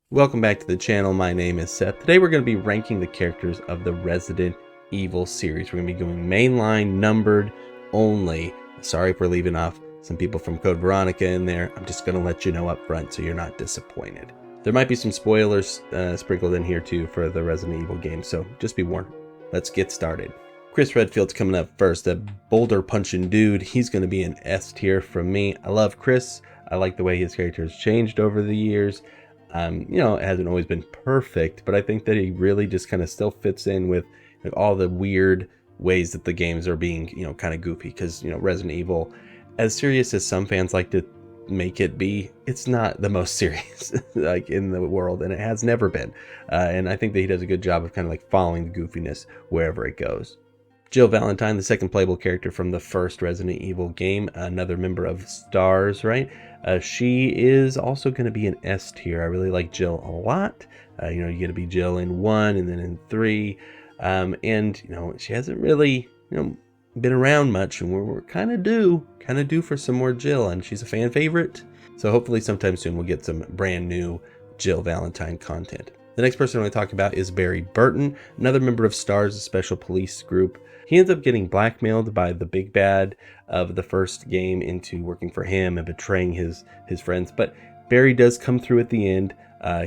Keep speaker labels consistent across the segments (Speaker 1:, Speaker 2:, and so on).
Speaker 1: Welcome back to the channel. My name is Seth. Today we're going to be ranking the characters of the Resident Evil series. We're going to be going mainline numbered only. Sorry if we're leaving off some people from Code Veronica in there. I'm just going to let you know up front so you're not disappointed. There might be some spoilers sprinkled in here too for the Resident Evil game, so just be warned. Let's get started. Chris Redfield's coming up first. That boulder punching dude, he's going to be an S tier from me. I love Chris. I like the way his character has changed over the years. It hasn't always been perfect, but I think that he really just kind of still fits in with all the weird ways that the games are being, kind of goofy. Because, Resident Evil, as serious as some fans like to make it be, it's not the most serious like in the world, and it has never been. And I think that he does a good job of kind of like following the goofiness wherever it goes. Jill Valentine, the second playable character from the first Resident Evil game, another member of STARS, right? She is also going to be an S tier. I really like Jill a lot. You get to be Jill in 1 and then in 3. She hasn't really, been around much, and we're kind of due for some more Jill, and she's a fan favorite. So hopefully sometime soon we'll get some brand new Jill Valentine content. The next person I want to talk about is Burton, another member of STARS, special police group. He ends up getting blackmailed by the big bad of the first game into working for him and betraying his friends. But Barry does come through at the end.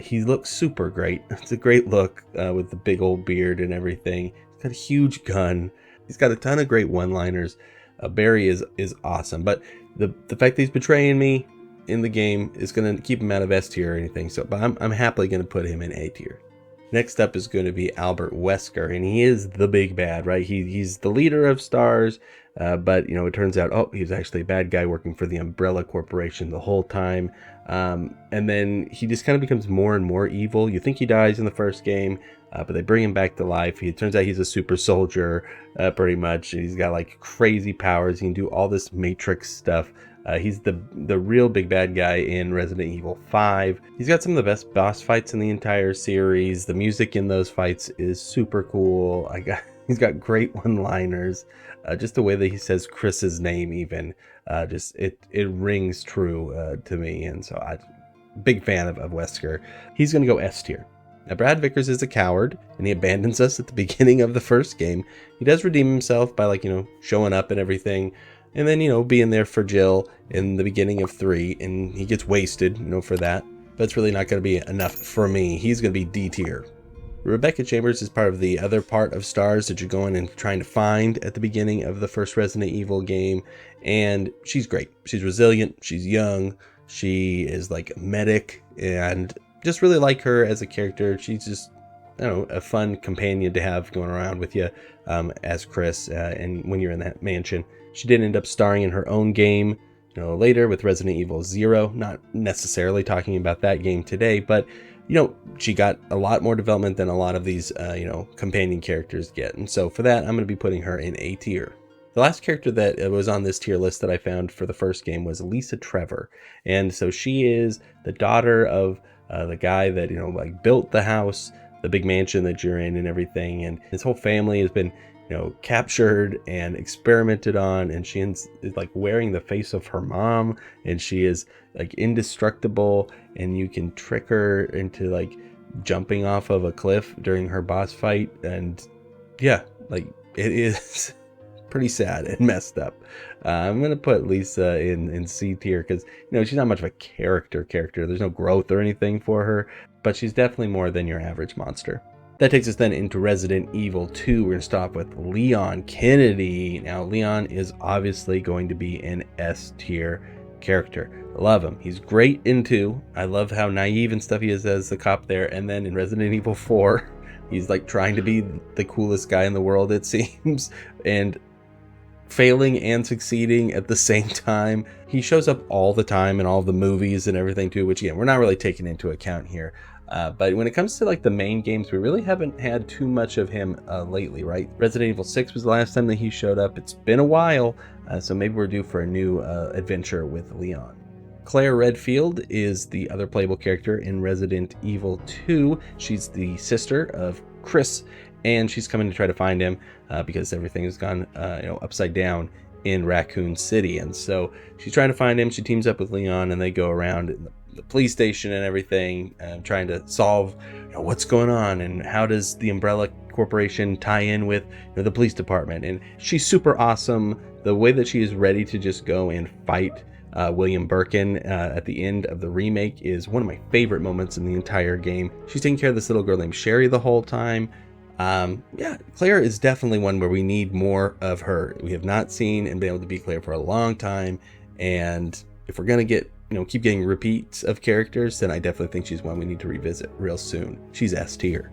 Speaker 1: He looks super great. It's a great look with the big old beard and everything. He's got a huge gun. He's got a ton of great one-liners. Barry is awesome. But the fact that he's betraying me in the game is going to keep him out of S tier or anything. But I'm happily going to put him in A tier. Next up is going to be Albert Wesker, and he is the big bad, right? He's the leader of STARS, but it turns out, he's actually a bad guy working for the Umbrella Corporation the whole time. And then he just kind of becomes more and more evil. You think he dies in the first game, but they bring him back to life. It turns out he's a super soldier, pretty much. He's got like crazy powers. He can do all this Matrix stuff. He's the real big bad guy in Resident Evil 5. He's got some of the best boss fights in the entire series. The music in those fights is super cool. He's got great one-liners. Just the way that he says Chris's name even, it rings true to me. And so I'm big fan of Wesker. He's going to go S tier. Now, Brad Vickers is a coward, and he abandons us at the beginning of the first game. He does redeem himself by showing up and everything. And then, being there for Jill in the beginning of 3, and he gets wasted, for that. But it's really not going to be enough for me. He's going to be D tier. Rebecca Chambers is part of the other part of STARS that you're going and trying to find at the beginning of the first Resident Evil game. And she's great. She's resilient. She's young. She is like a medic, and just really like her as a character. She's just, a fun companion to have going around with you as Chris, and when you're in that mansion. She did end up starring in her own game, later with Resident Evil 0. Not necessarily talking about that game today, but, she got a lot more development than a lot of these, companion characters get. And so for that, I'm going to be putting her in A tier. The last character that was on this tier list that I found for the first game was Lisa Trevor. And so she is the daughter of the guy that, built the house, the big mansion that you're in and everything. And his whole family has been captured and experimented on, and she is like wearing the face of her mom, and she is like indestructible, and you can trick her into like jumping off of a cliff during her boss fight. And it is pretty sad and messed up. I'm gonna put Lisa in C tier because she's not much of a character. There's no growth or anything for her, but she's definitely more than your average monster. That takes us then into Resident Evil 2. We're going to stop with Leon Kennedy. Now, Leon is obviously going to be an S tier character. I love him. He's great in 2. I love how naive and stuff he is as the cop there. And then in Resident Evil 4, he's like trying to be the coolest guy in the world, it seems, and failing and succeeding at the same time. He shows up all the time in all of the movies and everything too, which again, we're not really taking into account here. But when it comes to like the main games, we really haven't had too much of him lately, right? Resident Evil 6 was the last time that he showed up. It's been a while, so maybe we're due for a new adventure with Leon. Claire Redfield is the other playable character in Resident Evil 2. She's the sister of Chris, and she's coming to try to find him because everything has gone upside down in Raccoon City. And so she's trying to find him. She teams up with Leon, and they go around the police station and everything, trying to solve what's going on and how does the Umbrella Corporation tie in with the police department. And she's super awesome. The way that she is ready to just go and fight William Birkin at the end of the remake is one of my favorite moments in the entire game. She's taking care of this little girl named Sherry the whole time. Yeah, Claire is definitely one where we need more of her. We have not seen and been able to be Claire for a long time, and if we're gonna get keep getting repeats of characters, then I definitely think she's one we need to revisit real soon. She's S tier.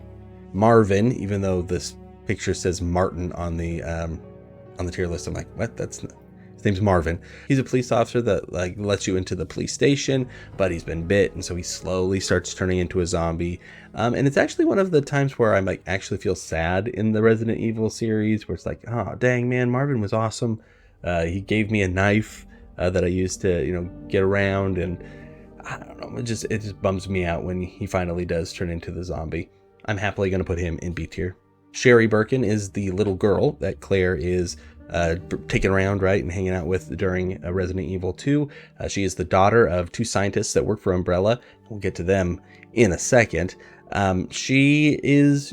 Speaker 1: Marvin, even though this picture says Martin on the tier list, I'm like, what? His name's Marvin. He's a police officer that lets you into the police station, but he's been bit, and so he slowly starts turning into a zombie. And it's actually one of the times where I actually feel sad in the Resident Evil series, where it's like, oh dang man, Marvin was awesome. He gave me a knife that I used to get around, and I don't know, it just bums me out when he finally does turn into the zombie. I'm happily going to put him in B tier. Sherry Birkin is the little girl that Claire is taken around, right, and hanging out with during Resident Evil 2. She is the daughter of two scientists that work for Umbrella. We'll get to them in a second. She is,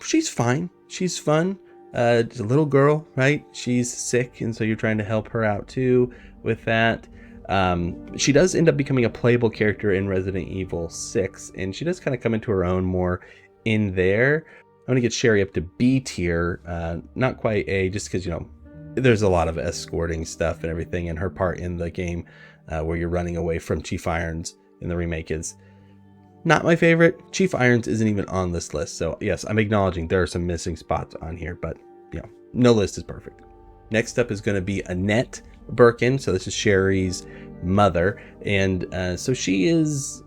Speaker 1: she's fine. She's fun. Just a little girl, right? She's sick, and so you're trying to help her out too with that. She does end up becoming a playable character in Resident Evil 6, and she does kind of come into her own more in there. I'm going to get Sherry up to B tier, not quite A, just because, there's a lot of escorting stuff and everything, and her part in the game where you're running away from Chief Irons in the remake is not my favorite. Chief Irons isn't even on this list, so yes, I'm acknowledging there are some missing spots on here, but, no list is perfect. Next up is going to be Annette Birkin, so this is Sherry's mother, and so she is,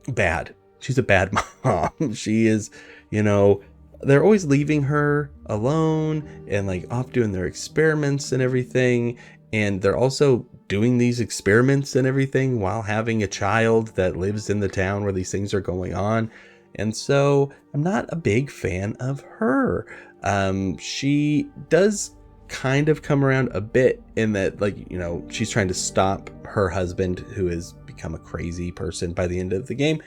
Speaker 1: bad. She's a bad mom. She is, they're always leaving her alone and off doing their experiments and everything. And they're also doing these experiments and everything while having a child that lives in the town where these things are going on. And so I'm not a big fan of her. She does kind of come around a bit in that, she's trying to stop her husband, who has become a crazy person by the end of the game.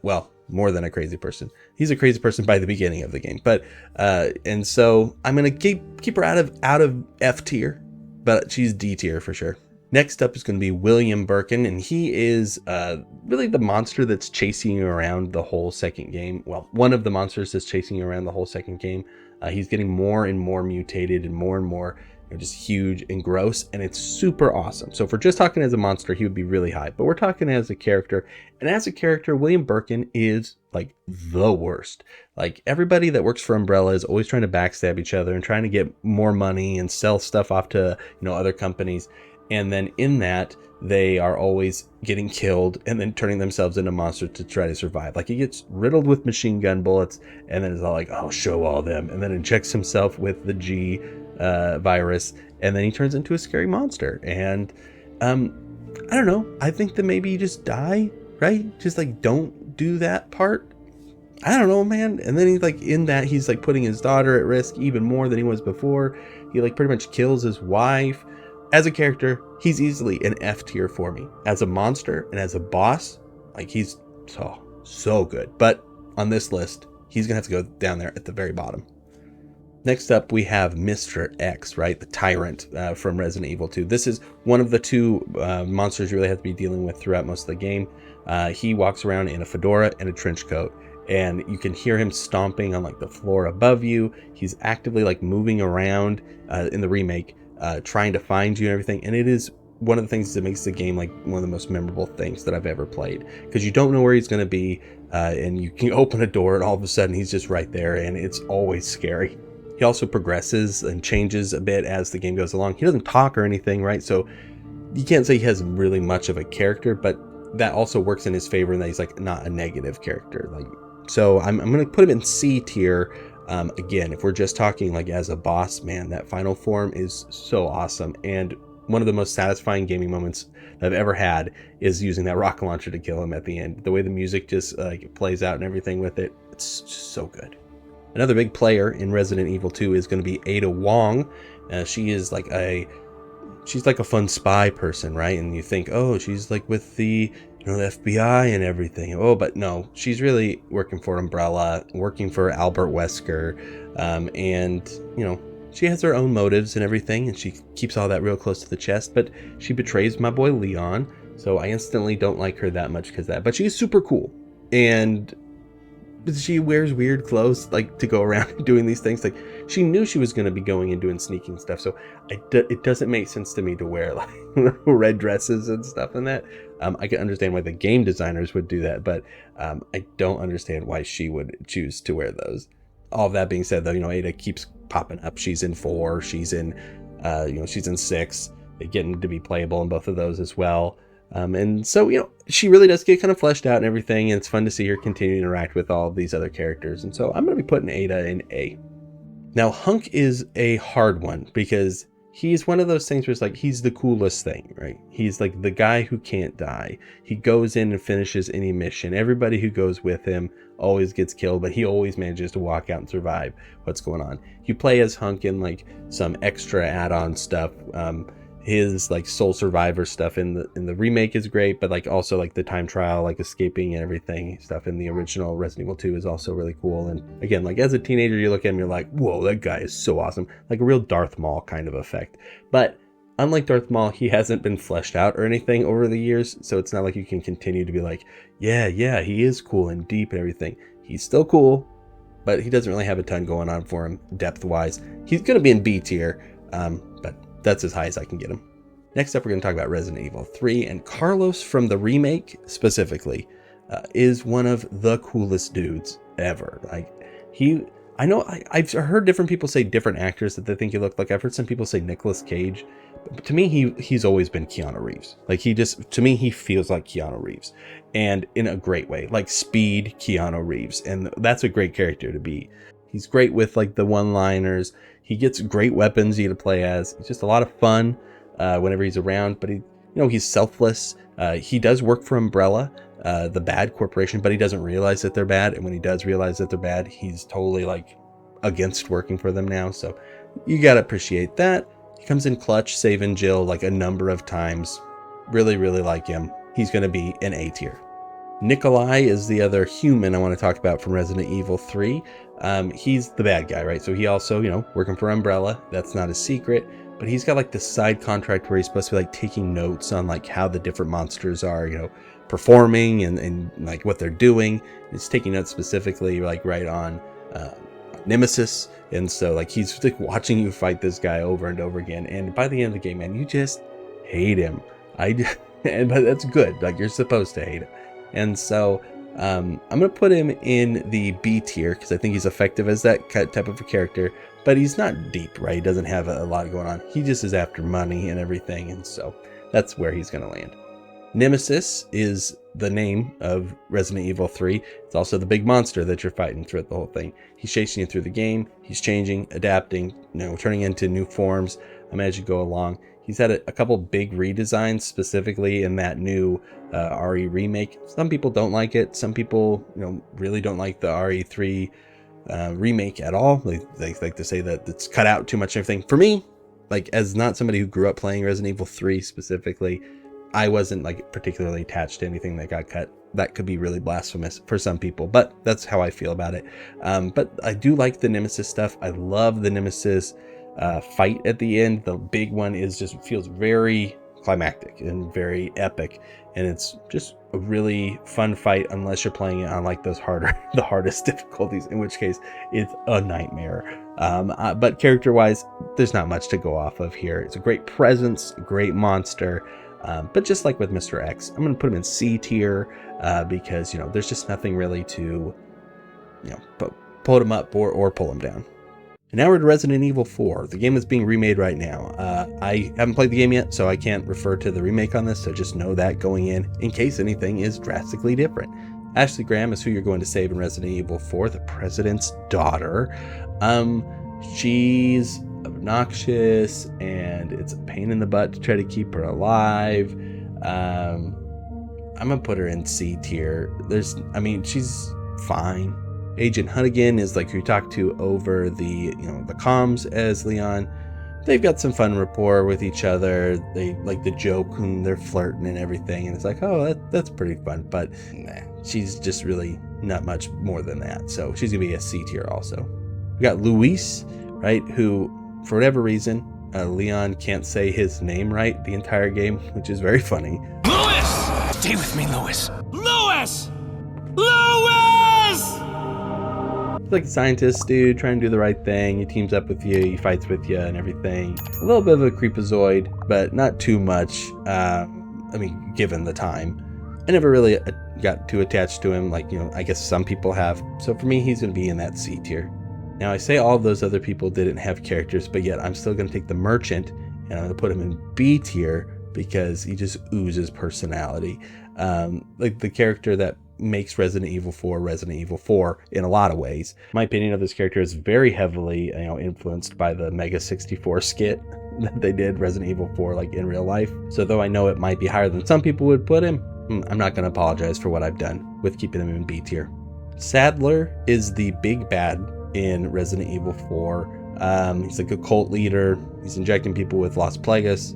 Speaker 1: Well, more than a crazy person. He's a crazy person by the beginning of the game. But and so I'm gonna keep her out of F tier, but she's D tier for sure. Next up is going to be William Birkin, and he is really the monster that's chasing you around the whole second game. Well, one of the monsters that's chasing you around the whole second game. He's getting more and more mutated and more just huge and gross, and it's super awesome. So if we're just talking as a monster, he would be really high, but we're talking as a character, and as a character, William Birkin is the worst. Everybody that works for Umbrella is always trying to backstab each other and trying to get more money and sell stuff off to other companies, and then in that they are always getting killed and then turning themselves into monsters to try to survive. He gets riddled with machine gun bullets, and then it's all I'll show all them, and then injects himself with the G virus, and then he turns into a scary monster. And I don't know, I think that maybe you just die, right? Just don't do that part. I don't know, man. And then he's in that he's putting his daughter at risk even more than he was before. He pretty much kills his wife. As a character, he's easily an F tier for me. As a monster and as a boss, he's so good. But on this list, he's gonna have to go down there at the very bottom. Next up, we have Mr. X, right? The tyrant from Resident Evil 2. This is one of the two monsters you really have to be dealing with throughout most of the game. He walks around in a fedora and a trench coat, and you can hear him stomping on the floor above you. He's actively moving around in the remake, trying to find you and everything. And it is one of the things that makes the game one of the most memorable things that I've ever played, because you don't know where he's going to be, and you can open a door and all of a sudden he's just right there, and it's always scary. He also progresses and changes a bit as the game goes along. He doesn't talk or anything, right? So you can't say he has really much of a character, but that also works in his favor in that he's not a negative character. So I'm going to put him in C tier. Again, if we're just talking as a boss, man, that final form is so awesome. And one of the most satisfying gaming moments I've ever had is using that rocket launcher to kill him at the end. The way the music just plays out and everything with it, it's just so good. Another big player in Resident Evil 2 is going to be Ada Wong. She is she's like a fun spy person, right? And you think, oh, she's like with the, the FBI and everything. Oh, but no, she's really working for Umbrella, working for Albert Wesker. And, she has her own motives and everything, and she keeps all that real close to the chest, but she betrays my boy Leon. So I instantly don't like her that much because that, but she's super cool. And she wears weird clothes, like, to go around doing these things. Like, she knew she was going to be going and doing sneaking stuff, so it doesn't make sense to me to wear like red dresses and stuff in that. I can understand why the game designers would do that, but I don't understand why she would choose to wear those. All of that being said, though, Ada keeps popping up. She's in 4, she's in she's in 6. They get to be playable in both of those as well. And so, she really does get kind of fleshed out and everything, and it's fun to see her continue to interact with all of these other characters. And so I'm going to be putting Ada in A. Now, Hunk is a hard one because he's one of those things where it's like, he's the coolest thing, right? He's like the guy who can't die. He goes in and finishes any mission. Everybody who goes with him always gets killed, but he always manages to walk out and survive what's going on. You play as Hunk in like some extra add-on stuff. His like soul survivor stuff in the remake is great, but like also like the time trial, like escaping and everything stuff in the original Resident Evil 2 is also really cool. And again, like as a teenager, you look at him, you're like, whoa, that guy is so awesome. Like a real Darth Maul kind of effect. But unlike Darth Maul, he hasn't been fleshed out or anything over the years. So it's not like you can continue to be like, yeah, he is cool and deep and everything. He's still cool, but he doesn't really have a ton going on for him depth wise. He's going to be in B tier, but that's as high as I can get him. Next up, we're going to talk about Resident Evil 3, and Carlos from the remake specifically is one of the coolest dudes ever. Like I've heard different people say different actors that they think he looked like. I've heard some people say Nicolas Cage, but to me, he's always been Keanu Reeves. Like to me, he feels like Keanu Reeves, and in a great way, like speed Keanu Reeves, and that's a great character to be. He's great with like the one-liners. He gets great weapons to play as. He's just a lot of fun whenever he's around, but he's selfless. He does work for Umbrella, the bad corporation, but he doesn't realize that they're bad. And when he does realize that they're bad, he's totally like against working for them now. So you got to appreciate that. He comes in clutch, saving Jill like a number of times. Really, really like him. He's going to be an A tier. Nikolai is the other human I want to talk about from Resident Evil 3. He's the bad guy, right? So he also, working for Umbrella. That's not a secret. But he's got like this side contract where he's supposed to be like taking notes on like how the different monsters are, performing and like what they're doing. He's taking notes specifically like right on Nemesis. And so like he's like watching you fight this guy over and over again. And by the end of the game, man, you just hate him. But that's good. Like you're supposed to hate him. And so I'm going to put him in the B tier because I think he's effective as that type of a character. But he's not deep, right? He doesn't have a lot going on. He just is after money and everything. And so that's where he's going to land. Nemesis is the name of Resident Evil 3. It's also the big monster that you're fighting throughout the whole thing. He's chasing you through the game. He's changing, adapting, turning into new forms as you go along. He's had a couple big redesigns specifically in that new RE remake. Some people don't like it. Some people, really don't like the RE3 remake at all. They like to say that it's cut out too much and everything. For me, like as not somebody who grew up playing Resident Evil 3 specifically, I wasn't like particularly attached to anything that got cut. That could be really blasphemous for some people, but that's how I feel about it. But I do like the Nemesis stuff. I love the Nemesis fight at the end. The big one feels very climactic and very epic, and it's just a really fun fight unless you're playing it on like the hardest difficulties, in which case it's a nightmare. But character wise, there's not much to go off of here. It's a great presence, a great monster, but just like with Mr. X, I'm going to put him in C tier because there's just nothing really to pull him up or pull him down. And now we're to Resident Evil 4. The game is being remade right now. I haven't played the game yet, so I can't refer to the remake on this, so just know that going in case anything is drastically different. Ashley Graham is who you're going to save in Resident Evil 4, the president's daughter. She's obnoxious, and it's a pain in the butt to try to keep her alive. I'm going to put her in C tier. She's fine. Agent Hunnigan is like who you talk to over the the comms as Leon. they've got some fun rapport with each other. They like the joke and they're flirting and everything, and it's like, oh, that's pretty fun. But nah, she's just really not much more than that. So she's gonna be a C tier also. We got Luis, right? Who, for whatever reason, Leon can't say his name right the entire game, which is very funny.
Speaker 2: Louis! Stay with me, Louis! Louis! Louis!
Speaker 1: Like a scientist dude trying to do the right thing. He teams up with you, he fights with you and everything. A little bit of a creepazoid, but not too much. I mean, given the time. I never really got too attached to him, like, you know, I guess some people have. So for me, he's going to be in that C tier. Now, I say all of those other people didn't have characters, but yet I'm still going to take the merchant and I'm going to put him in B tier because he just oozes personality. Like the character that makes Resident Evil 4 in a lot of ways. My opinion of this character is very heavily, you know, influenced by the Mega 64 skit that they did Resident Evil 4 like in real life. So though I know it might be higher than some people would put him, I'm not going to apologize for what I've done with keeping him in B tier. Sadler is the big bad in Resident Evil 4. He's like a cult leader. He's injecting people with Las Plagas,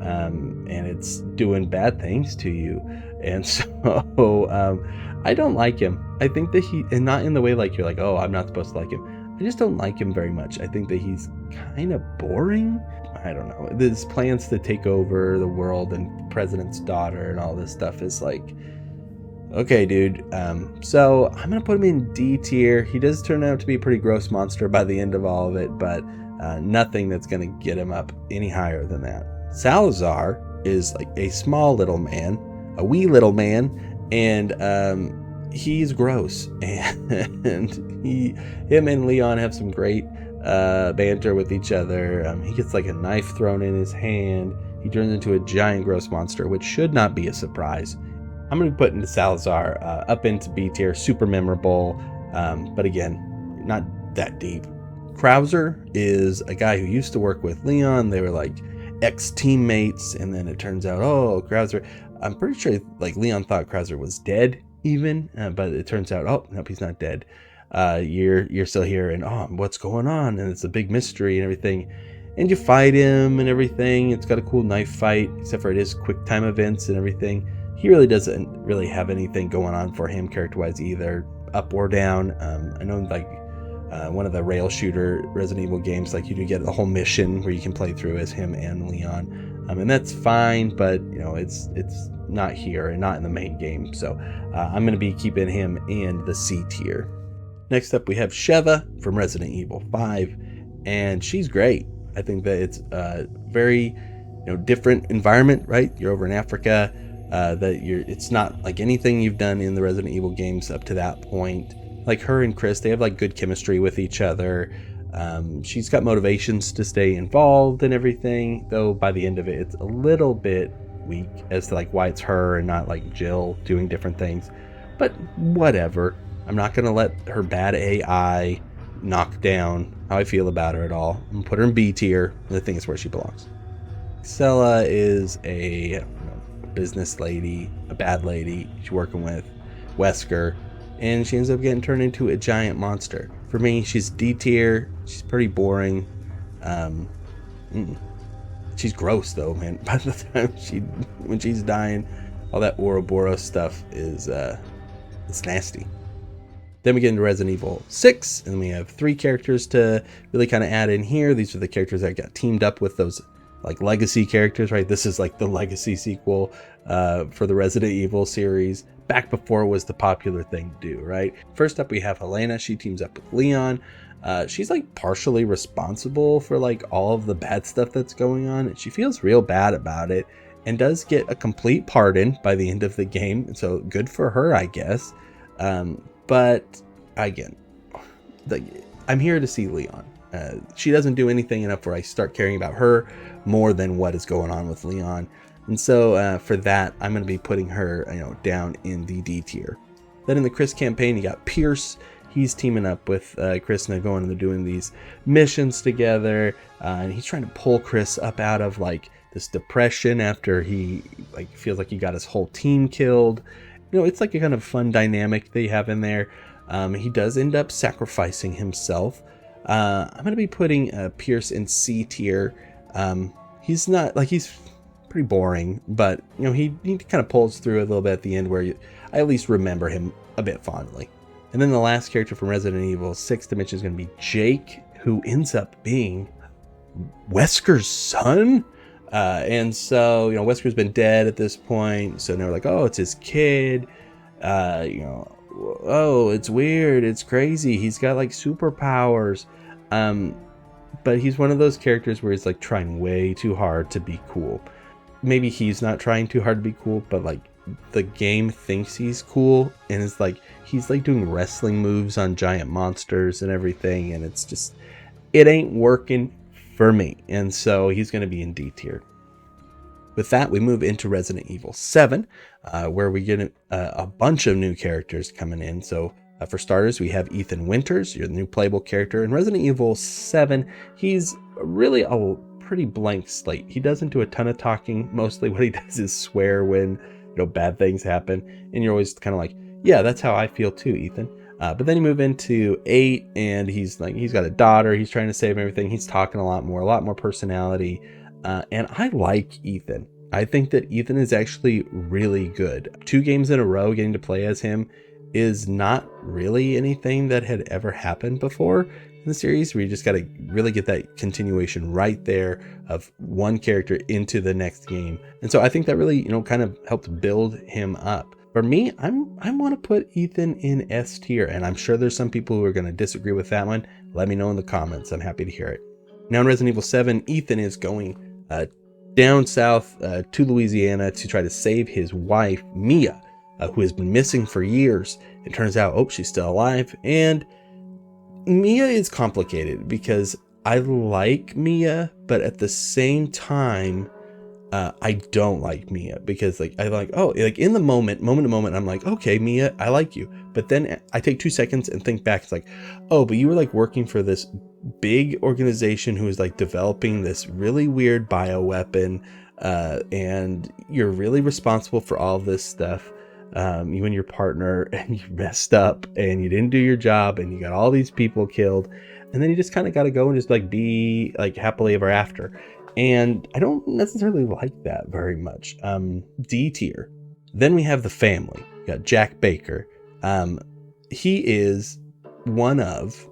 Speaker 1: and it's doing bad things to you. And so I don't like him. I think that and not in the way like you're like, oh, I'm not supposed to like him. I just don't like him very much. I think that he's kind of boring. I don't know. His plans to take over the world and president's daughter and all this stuff is like, okay, dude. So I'm going to put him in D tier. He does turn out to be a pretty gross monster by the end of all of it, but nothing that's going to get him up any higher than that. Salazar is like a small little man, a wee little man, and he's gross. And him and Leon have some great banter with each other. He gets like a knife thrown in his hand. He turns into a giant gross monster, which should not be a surprise. I'm going to put into Salazar up into B tier, super memorable, but again, not that deep. Krauser is a guy who used to work with Leon. They were like ex-teammates, and then it turns out, oh, Krauser, I'm pretty sure like Leon thought Krauser was dead even, but it turns out, oh, nope, he's not dead. You're still here, and oh, what's going on? And it's a big mystery and everything. And you fight him and everything. It's got a cool knife fight, except for it is quick time events and everything. He really doesn't really have anything going on for him character-wise either, up or down. I know like one of the rail shooter Resident Evil games, like you do get a whole mission where you can play through as him and Leon, and that's fine. But you know, it's not here and not in the main game. So I'm going to be keeping him in the C tier. Next up, we have Sheva from Resident Evil 5, and she's great. I think that it's a very different environment, right? You're over in Africa. It's not like anything you've done in the Resident Evil games up to that point. Like her and Chris, they have like good chemistry with each other. She's got motivations to stay involved and everything, though by the end of it, it's a little bit weak as to like why it's her and not like Jill doing different things. But whatever. I'm not going to let her bad AI knock down how I feel about her at all. I'm going to put her in B tier. I think it's where she belongs. Xela is a business lady, a bad lady. She's working with Wesker, and she ends up getting turned into a giant monster. For me, she's D tier. She's pretty boring. She's gross though, man. By the time when she's dying, all that Ouroboros stuff is it's nasty. Then we get into Resident Evil 6, and we have 3 characters to really kind of add in here. These are the characters that got teamed up with those like legacy characters, right? This is like the legacy sequel for the Resident Evil series, back before it was the popular thing to do, right? First up, we have Helena. She teams up with Leon. She's like partially responsible for like all of the bad stuff that's going on, and she feels real bad about it, and does get a complete pardon by the end of the game. So good for her, I guess. But again, I'm here to see Leon. She doesn't do anything enough where I start caring about her more than what is going on with Leon. And so for that, I'm going to be putting her down in the D tier. Then in the Chris campaign, you got Pierce. He's teaming up with Chris, and they're going and they're doing these missions together. And he's trying to pull Chris up out of like this depression after he like feels like he got his whole team killed. It's like a kind of fun dynamic they have in there. He does end up sacrificing himself. I'm going to be putting Pierce in C tier. He's not like, he's pretty boring, but you know, he kind of pulls through a little bit at the end where I at least remember him a bit fondly. And then the last character from Resident Evil 6 to mention is going to be Jake, who ends up being Wesker's son. And so, you know, Wesker's been dead at this point. So now we're like, oh, it's his kid. You know, oh, it's weird. It's crazy. He's got like superpowers. But he's one of those characters where he's like trying way too hard to be cool. Maybe he's not trying too hard to be cool, but like the game thinks he's cool, and it's like he's like doing wrestling moves on giant monsters and everything, and it's just, it ain't working for me. And so he's going to be in D tier. With that, we move into Resident Evil 7, where we get a bunch of new characters coming in. So for starters, we have Ethan Winters, your new playable character. In Resident Evil 7, he's really a pretty blank slate. He doesn't do a ton of talking. Mostly what he does is swear when, you know, bad things happen. And you're always kind of like, yeah, that's how I feel too, Ethan. But then you move into 8, and he's got a daughter. He's trying to save everything. He's talking a lot more personality. And I like Ethan. I think that Ethan is actually really good. 2 games in a row getting to play as him is not really anything that had ever happened before in the series, where you just got to really get that continuation right there of one character into the next game. And so I think that really, you know, kind of helped build him up. For me, I want to put Ethan in S tier, and I'm sure there's some people who are going to disagree with that one. Let me know in the comments. I'm happy to hear it. Now in Resident Evil 7, Ethan is going down south to Louisiana to try to save his wife, Mia, who has been missing for years. It turns out, oh, she's still alive. And Mia is complicated because I like Mia, but at the same time, I don't like Mia, because like I like, oh, like in the moment to moment, I'm like, okay, Mia, I like you. But then I take 2 seconds and think back. It's like, oh, but you were like working for this big organization who is like developing this really weird bioweapon, and you're really responsible for all of this stuff. You and your partner, and you messed up and you didn't do your job, and you got all these people killed, and then you just kind of got to go and just like be like happily ever after. And I don't necessarily like that very much. D tier. Then we have the family. We got Jack Baker. He is one of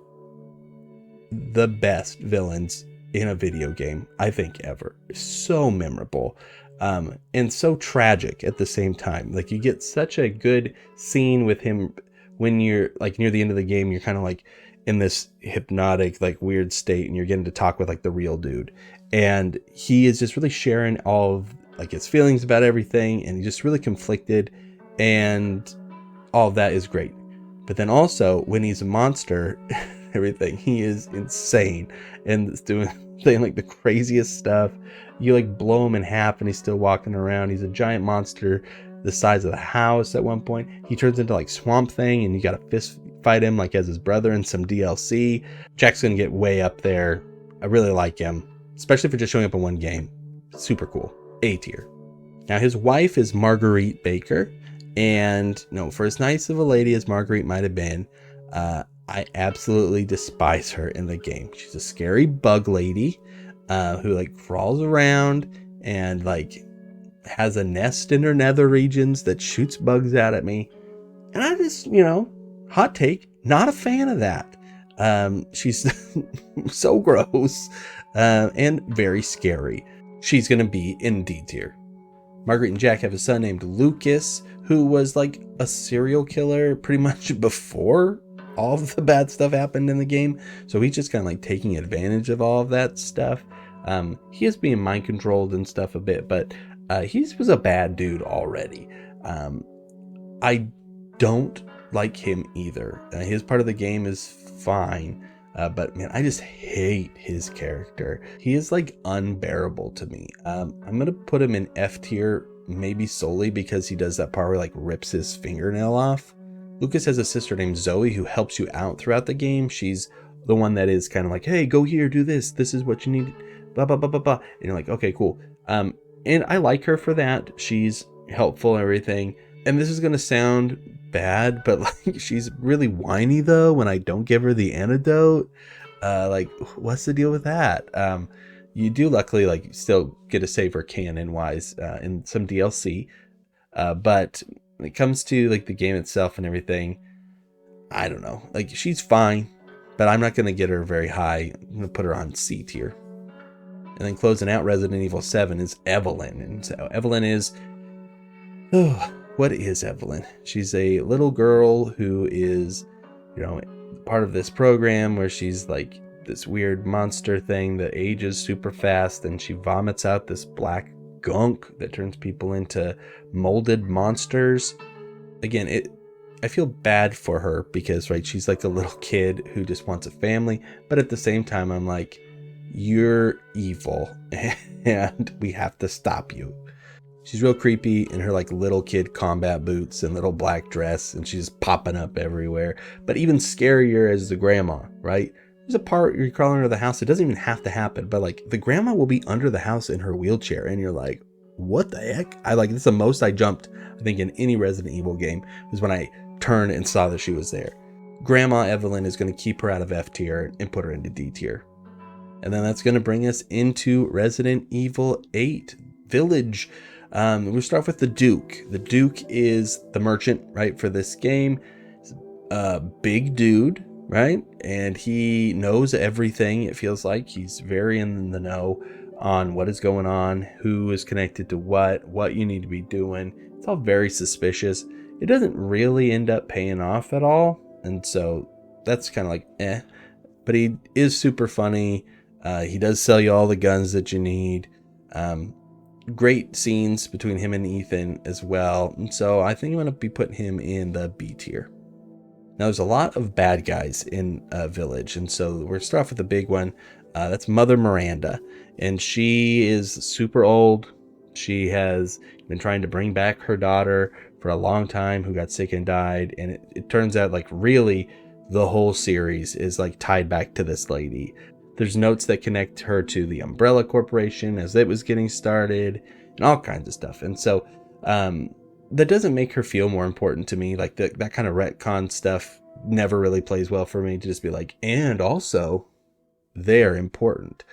Speaker 1: the best villains in a video game, I think, ever. So memorable. And so tragic at the same time. Like, you get such a good scene with him when you're like near the end of the game. You're kind of like in this hypnotic, like weird state, and you're getting to talk with like the real dude, and he is just really sharing all of like his feelings about everything, and he's just really conflicted, and all of that is great. But then also when he's a monster, everything, he is insane and saying like the craziest stuff. You like blow him in half and he's still walking around. He's a giant monster the size of the house at one point. He turns into like Swamp Thing, and you got to fist fight him like as his brother in some DLC. Jack's gonna get way up there. I really like him, especially for just showing up in one game. Super cool. A tier. Now his wife is Marguerite Baker, and no, for as nice of a lady as Marguerite might have been, I absolutely despise her in the game. She's a scary bug lady who like crawls around and like has a nest in her nether regions that shoots bugs out at me. And I just, you know, hot take, not a fan of that. She's so gross and very scary. She's going to be in D tier. Margaret and Jack have a son named Lucas, who was like a serial killer pretty much before all of the bad stuff happened in the game. So he's just kind of like taking advantage of all of that stuff. He is being mind controlled and stuff a bit, but he was a bad dude already. I don't like him either. His part of the game is fine, but man, I just hate his character. He is like unbearable to me. I'm gonna put him in F tier, maybe solely because he does that part where like rips his fingernail off. Lucas has a sister named Zoe who helps you out throughout the game. She's the one that is kind of like, hey, go here, do this. This is what you need. Blah, blah, blah, blah, blah. And you're like, okay, cool. And I like her for that. She's helpful and everything. And this is going to sound bad, but like she's really whiny though when I don't give her the antidote. Like, what's the deal with that? You do luckily like still get to save her canon wise in some DLC. But when it comes to like the game itself and everything, I don't know. Like she's fine, but I'm not going to get her very high. I'm going to put her on C tier. And then closing out Resident Evil 7 is Evelyn. And so Evelyn is, what is Evelyn? She's a little girl who is, part of this program where she's like this weird monster thing that ages super fast, and she vomits out this black gunk that turns people into molded monsters. Again, I feel bad for her because, right, she's like a little kid who just wants a family, but at the same time, I'm like, you're evil and we have to stop you. She's real creepy in her like little kid combat boots and little black dress, and she's popping up everywhere. But even scarier is the grandma, right? There's a part you're crawling under the house. It doesn't even have to happen, but like the grandma will be under the house in her wheelchair, and you're like, what the heck? This is the most I jumped, I think, in any Resident Evil game, was when I turned and saw that she was there. Grandma Evelyn is going to keep her out of F tier and put her into D tier. And then that's going to bring us into Resident Evil 8 Village. We'll start with the Duke. The Duke is the merchant, right, for this game. He's a big dude, right? And he knows everything, it feels like. He's very in the know on what is going on, who is connected to what you need to be doing. It's all very suspicious. It doesn't really end up paying off at all. And so that's kind of like, eh. But he is super funny. He does sell you all the guns that you need. Great scenes between him and Ethan as well. And so I think I'm going to be putting him in the B tier. Now there's a lot of bad guys in Village. And so we're going to start off with the big one. That's Mother Miranda. And she is super old. She has been trying to bring back her daughter for a long time, who got sick and died. And it turns out like really the whole series is like tied back to this lady. There's notes that connect her to the Umbrella Corporation as it was getting started and all kinds of stuff. And so that doesn't make her feel more important to me. Like that kind of retcon stuff never really plays well for me, to just be like, and also they're important.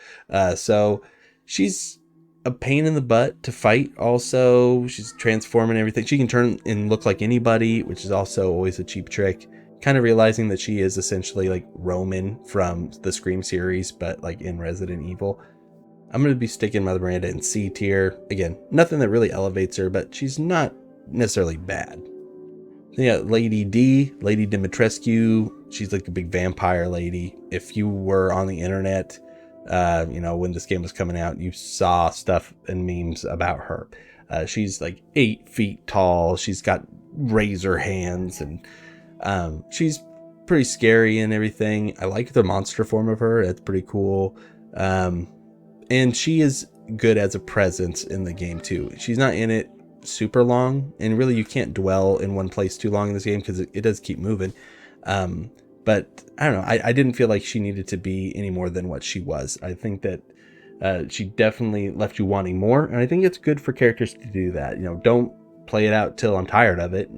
Speaker 1: So she's a pain in the butt to fight. Also, she's transforming everything. She can turn and look like anybody, which is also always a cheap trick. Kind of realizing that she is essentially like Roman from the Scream series, but like in Resident Evil. I'm going to be sticking Mother Miranda in C tier. Again, nothing that really elevates her, but she's not necessarily bad. Yeah, Lady Dimitrescu. She's like a big vampire lady. If you were on the internet, when this game was coming out, you saw stuff and memes about her. She's like 8 feet tall. She's got razor hands, and she's pretty scary and everything. I like the monster form of her. That's pretty cool. And she is good as a presence in the game too. She's not in it super long, and really you can't dwell in one place too long in this game because it does keep moving. But I don't know. I didn't feel like she needed to be any more than what she was. I think that she definitely left you wanting more, and I think it's good for characters to do that. Don't play it out till I'm tired of it.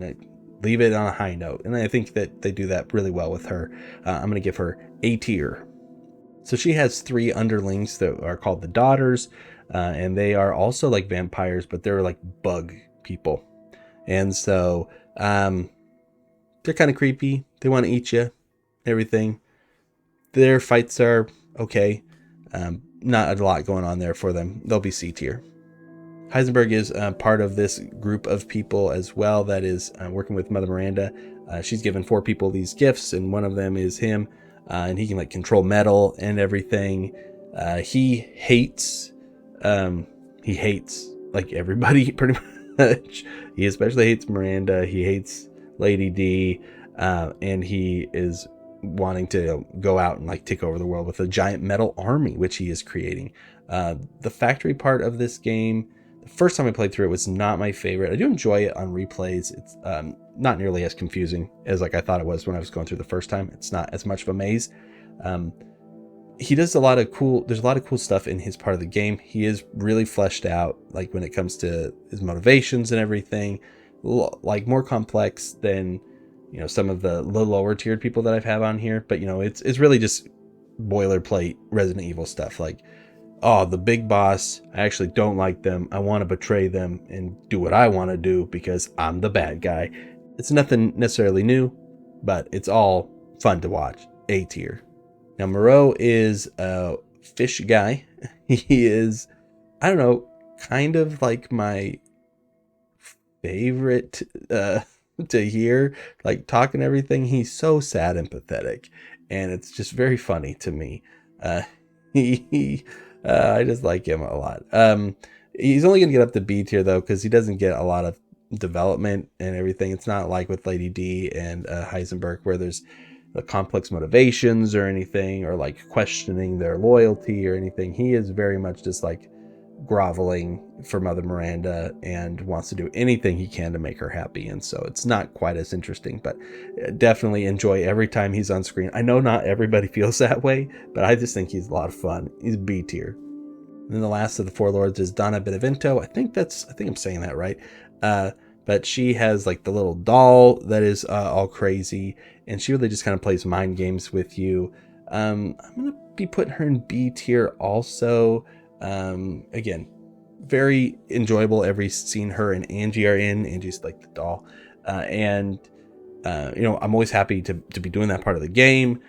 Speaker 1: Leave it on a high note. And I think that they do that really well with her. I'm going to give her A tier. So she has 3 underlings that are called the Daughters. And they are also like vampires, but they're like bug people. And so they're kind of creepy. They want to eat you, everything. Their fights are okay. Not a lot going on there for them. They'll be C tier. Heisenberg is part of this group of people as well that is working with Mother Miranda. She's given 4 people these gifts, and one of them is him, and he can like control metal and everything. He hates like everybody pretty much. He especially hates Miranda. He hates Lady D, and he is wanting to go out and like take over the world with a giant metal army, which he is creating. The factory part of this game, the first time I played through it, was not my favorite. I do enjoy it on replays. It's not nearly as confusing as like I thought it was when I was going through the first time. It's not as much of a maze. He does there's a lot of cool stuff in his part of the game. He is really fleshed out, like when it comes to his motivations and everything, like more complex than some of the lower tiered people that I've had on here. But it's really just boilerplate Resident Evil stuff. Like oh, the big boss, I actually don't like them. I want to betray them and do what I want to do because I'm the bad guy. It's nothing necessarily new, but it's all fun to watch. A tier. Now, Moreau is a fish guy. He is, I don't know, kind of like my favorite to hear, like talking everything. He's so sad and pathetic, and it's just very funny to me. Uh, I just like him a lot. He's only gonna get up to B tier though, because he doesn't get a lot of development and everything. It's not like with Lady D and Heisenberg, where there's complex motivations or anything, or like questioning their loyalty or anything. He is very much just like groveling for Mother Miranda and wants to do anything he can to make her happy. And so it's not quite as interesting, but definitely enjoy every time he's on screen. I know not everybody feels that way, but I just think he's a lot of fun. He's B tier. And then the last of the four lords is Donna Benevento. I think I'm saying that right. But she has like the little doll that is all crazy, and she really just kind of plays mind games with you. I'm gonna be putting her in B tier also. Again, very enjoyable every scene her and Angie are in. Angie's like the doll, and I'm always happy to be doing that part of the game.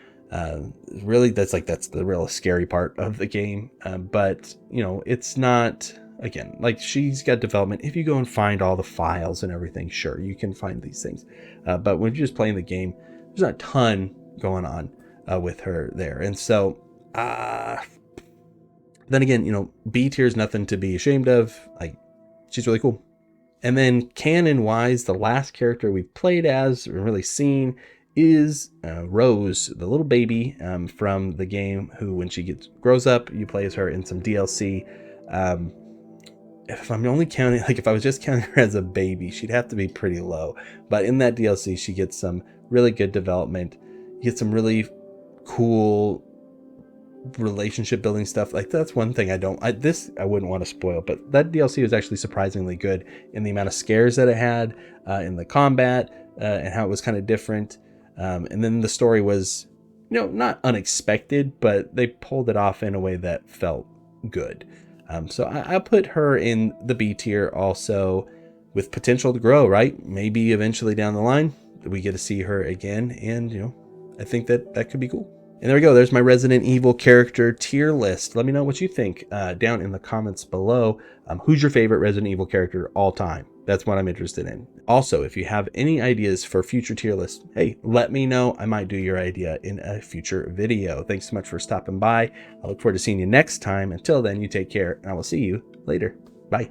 Speaker 1: Really, that's the real scary part of the game. But it's not, again, like, she's got development. If you go and find all the files and everything, sure, you can find these things. But when you're just playing the game, there's not a ton going on with her there. And so, then again, B tier is nothing to be ashamed of. Like, she's really cool. And then canon-wise, the last character we've played as and really seen is Rose, the little baby from the game, who, when she grows up, you play as her in some DLC. If I'm only counting, like, if I was just counting her as a baby, she'd have to be pretty low. But in that DLC, she gets some really good development. You get some really cool relationship building stuff. Like, that's one thing I wouldn't want to spoil, but that DLC was actually surprisingly good in the amount of scares that it had, in the combat, and how it was kind of different. And then the story was, not unexpected, but they pulled it off in a way that felt good. So I'll put her in the B tier also, with potential to grow, right? Maybe eventually down the line we get to see her again, and I think that could be cool. And there we go. There's my Resident Evil character tier list. Let me know what you think down in the comments below. Who's your favorite Resident Evil character all time? That's what I'm interested in. Also, if you have any ideas for future tier lists, hey, let me know. I might do your idea in a future video. Thanks so much for stopping by. I look forward to seeing you next time. Until then, you take care, and I will see you later. Bye.